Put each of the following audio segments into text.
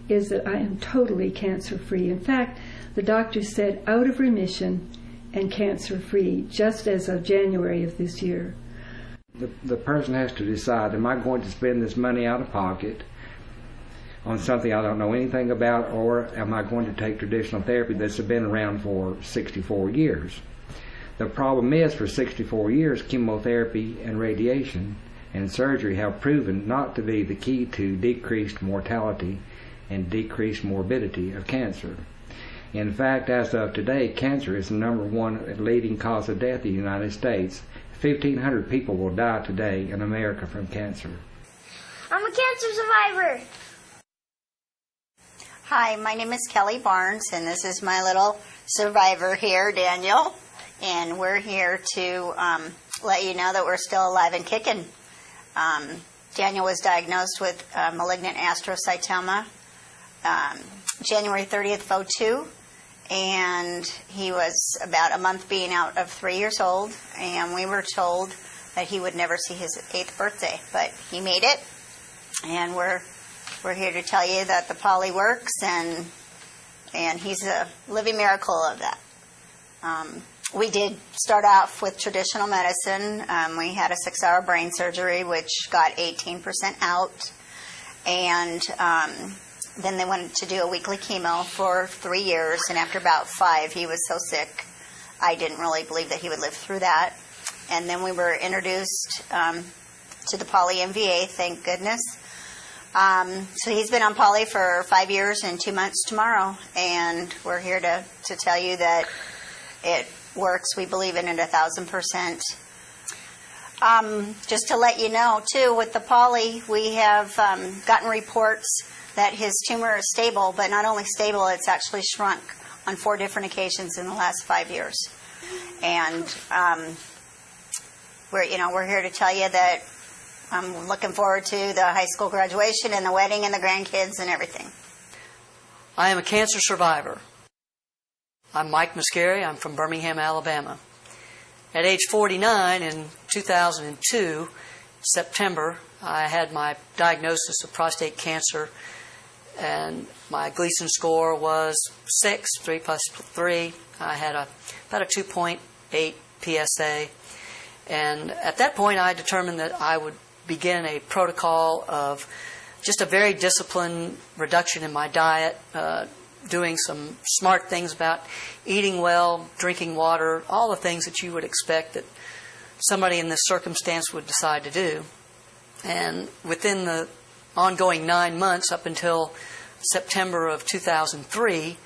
is that I am totally cancer-free. In fact, the doctor said out of remission and cancer-free just as of January of this year. The person has to decide, am I going to spend this money out of pocket on something I don't know anything about, or am I going to take traditional therapy that's been around for 64 years? The problem is, for 64 years, chemotherapy and radiation and surgery have proven not to be the key to decreased mortality and decreased morbidity of cancer. In fact, as of today, cancer is the #1 leading cause of death in the United States. 1,500 people will die today in America from cancer. I'm a cancer survivor. Hi, my name is Kelly Barnes, and this is my little survivor here, Daniel. And we're here to let you know that we're still alive and kicking. Daniel was diagnosed with malignant astrocytoma January 30th of 2002, and he was about a month being out of 3 years old, and we were told that he would never see his 8th birthday, but he made it, and we're here to tell you that the poly works, and he's a living miracle of that. We did start off with traditional medicine. We had a 6-hour brain surgery, which got 18% out. And then they wanted to do a weekly chemo for 3 years. And after about 5, he was so sick, I didn't really believe that he would live through that. And then we were introduced to the poly MVA, thank goodness. So he's been on poly for 5 years and 2 months tomorrow. And we're here to tell you that it works. We believe in it 1,000%. Just to let you know, too, with the poly, we have gotten reports that his tumor is stable, but not only stable, it's actually shrunk on 4 different occasions in the last 5 years. And we're here to tell you that I'm looking forward to the high school graduation and the wedding and the grandkids and everything. I am a cancer survivor. I'm Mike Muscari. I'm from Birmingham, Alabama. At age 49 in 2002, September, I had my diagnosis of prostate cancer, and my Gleason score was 6, 3 plus 3. I had about a 2.8 PSA, and at that point I determined that I would begin a protocol of just a very disciplined reduction in my diet, doing some smart things about eating well, drinking water, all the things that you would expect that somebody in this circumstance would decide to do. And within the ongoing 9 months up until September of 2003,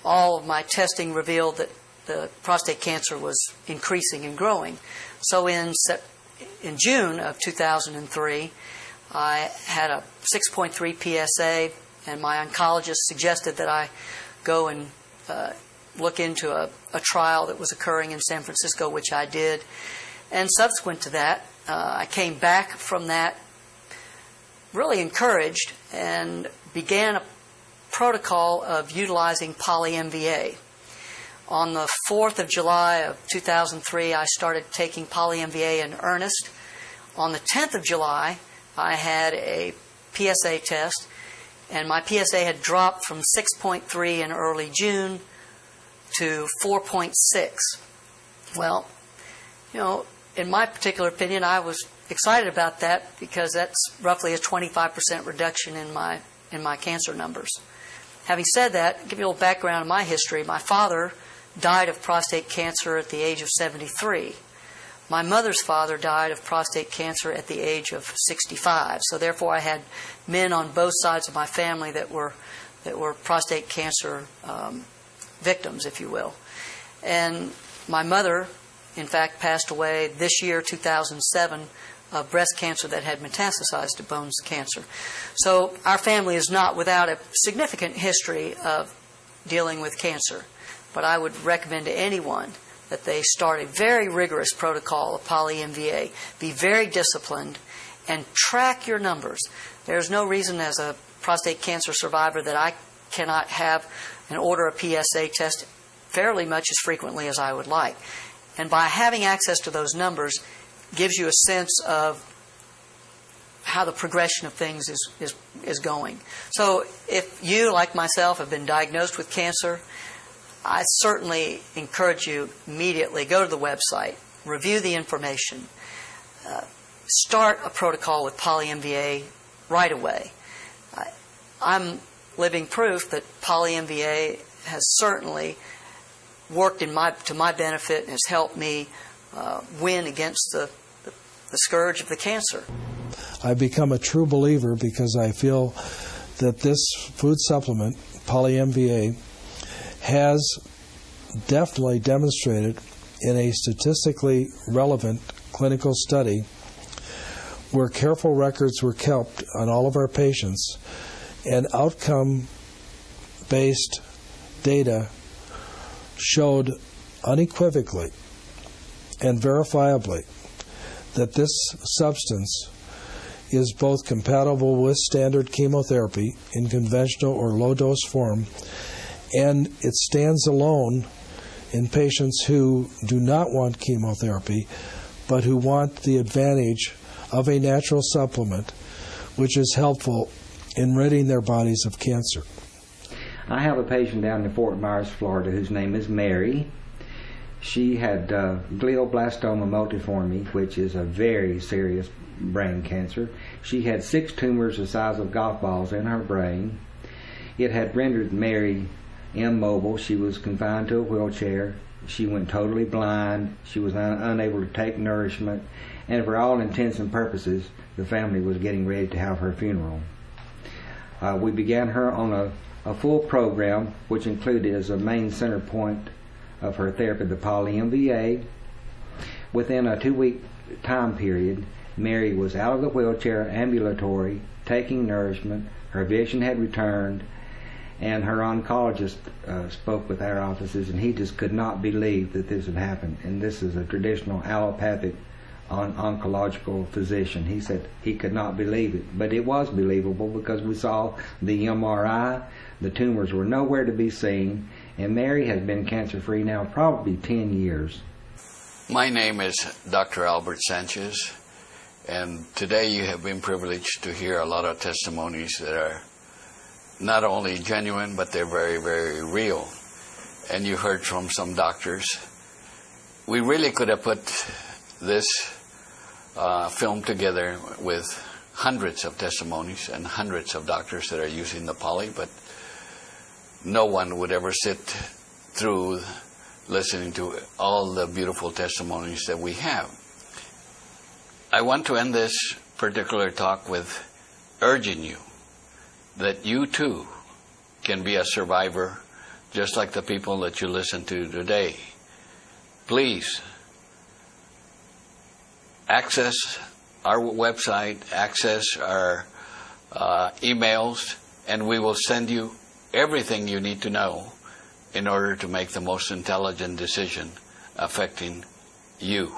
all of my testing revealed that the prostate cancer was increasing and growing. So in June of 2003, I had a 6.3 PSA, and my oncologist suggested that I go and look into a trial that was occurring in San Francisco, which I did. And subsequent to that, I came back from that really encouraged and began a protocol of utilizing poly-MVA. On the 4th of July of 2003, I started taking poly-MVA in earnest. On the 10th of July, I had a PSA test, and my PSA had dropped from 6.3 in early June to 4.6. Well, in my particular opinion, I was excited about that because that's roughly a 25% reduction in my cancer numbers. Having said that, I'll give you a little background on my history. My father died of prostate cancer at the age of 73. My mother's father died of prostate cancer at the age of 65. So therefore I had men on both sides of my family that were prostate cancer victims, if you will. And my mother, in fact, passed away this year, 2007, of breast cancer that had metastasized to bone cancer. So our family is not without a significant history of dealing with cancer. But I would recommend to anyone that they start a very rigorous protocol of poly-MVA, be very disciplined, and track your numbers. There's no reason as a prostate cancer survivor that I cannot have and order a PSA test fairly much as frequently as I would like. And by having access to those numbers gives you a sense of how the progression of things is going. So if you, like myself, have been diagnosed with cancer, I certainly encourage you immediately go to the website, review the information, start a protocol with PolyMVA right away. I'm living proof that PolyMVA has certainly worked to my benefit and has helped me win against the scourge of the cancer. I've become a true believer because I feel that this food supplement, PolyMVA, has definitely demonstrated in a statistically relevant clinical study where careful records were kept on all of our patients and outcome-based data showed unequivocally and verifiably that this substance is both compatible with standard chemotherapy in conventional or low-dose form, and it stands alone in patients who do not want chemotherapy but who want the advantage of a natural supplement which is helpful in ridding their bodies of cancer. I have a patient down in Fort Myers, Florida, whose name is Mary. She had glioblastoma multiforme, which is a very serious brain cancer. She had 6 tumors the size of golf balls in her brain. It had rendered Mary immobile. She was confined to a wheelchair. She went totally blind. She was unable to take nourishment. And for all intents and purposes, the family was getting ready to have her funeral. We began her on a full program, which included as a main center point of her therapy the PolyMVA. Within a 2-week time period, Mary was out of the wheelchair, ambulatory, taking nourishment. Her vision had returned, and her oncologist spoke with our offices, and he just could not believe that this had happened. And this is a traditional allopathic oncological physician. He said he could not believe it, but it was believable because we saw the MRI. The tumors were nowhere to be seen, and Mary has been cancer-free now probably 10 years. My name is Dr. Albert Sanchez, and today you have been privileged to hear a lot of testimonies that are not only genuine, but they're very, very real. And you heard from some doctors. We really could have put this film together with hundreds of testimonies and hundreds of doctors that are using the poly, but no one would ever sit through listening to all the beautiful testimonies that we have. I want to end this particular talk with urging you that you too can be a survivor just like the people that you listen to today. Please access our website, access our emails, and we will send you everything you need to know in order to make the most intelligent decision affecting you.